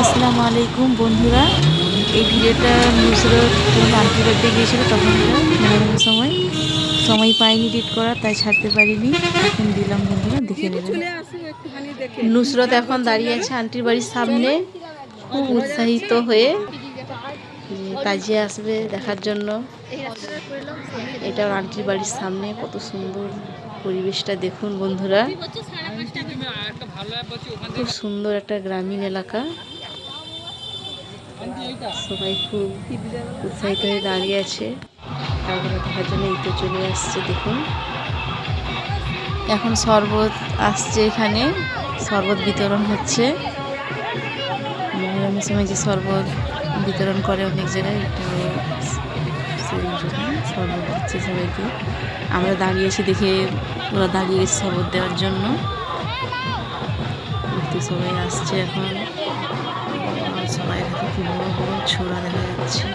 আসসালামু আলাইকুম বন্ধুরা। এই ভিডিওটা নুসরত আন্টির বাড়িতে গিয়েছিল, তখন মেহরমের সময় পাইনি এডিট করা, তাই ছাড়তে পারিনি। এখন দিলাম বন্ধুরা, দেখে নেবেন। নুসরত এখন দাঁড়িয়ে আছে আন্টির বাড়ির সামনে, খুব উৎসাহিত হয়ে যে তাজিয়া আসবে দেখার জন্য। এটা আন্টির বাড়ির সামনে, কত সুন্দর পরিবেশটা দেখুন বন্ধুরা। খুব সুন্দর একটা গ্রামীণ এলাকা, সবাই খুব উৎসাহিত হয়ে দাঁড়িয়ে আছে তারপরে দেখার জন্য। এই তো চলে আসছে, দেখুন এখন শরবত আসছে, এখানে শরবত বিতরণ হচ্ছে। মহরমের সময় যে শরবত বিতরণ করে অনেক জায়গায়, এটা সেই জন্য শরবত দিচ্ছে সবাইকে। আমরা দাঁড়িয়েছি দেখে ওরা দাঁড়িয়ে গেছে শরবত দেওয়ার জন্য। তো সবাই আসছে এখন, সবাই হাতে কি বড় বড় ছোড়া দেখা যাচ্ছে।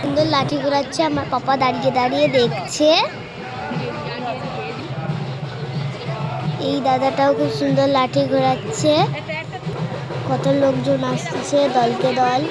সুন্দর লাঠি ঘোরাচ্ছে, আমার পাপা দাঁড়িয়ে দাঁড়িয়ে দেখছে। এই দাদাটাও খুব সুন্দর লাঠি ঘোরাচ্ছে। কত লোকজন আসছে দলকে দল।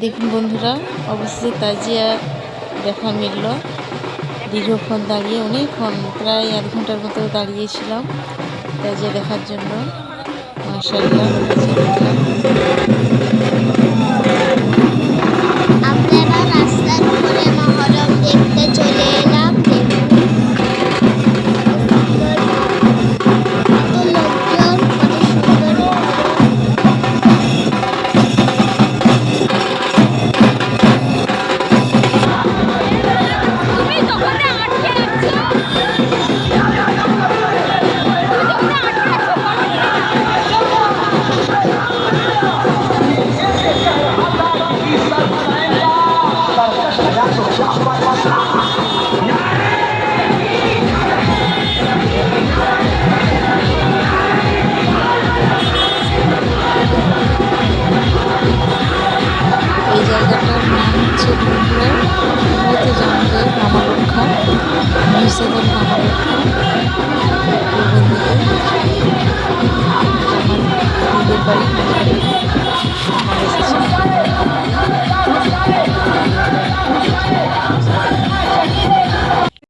দেখুন বন্ধুরা, অবশ্যই তাজিয়া দেখা মিলল। দীর্ঘক্ষণ দাঁড়িয়ে, অনেকক্ষণ, প্রায় 1 ঘন্টার মতো দাঁড়িয়েছিলাম তাজিয়া দেখার জন্য। মাশাআল্লাহ, আমরা এবার রাস্তার উপরে মহরম দেখতে চলে এলাম। কত লোকজন, কত সুন্দর। এই জায়গাটার নাম হচ্ছে জানবে মামা রক্ষা, নিষেধন মামা রক্ষা।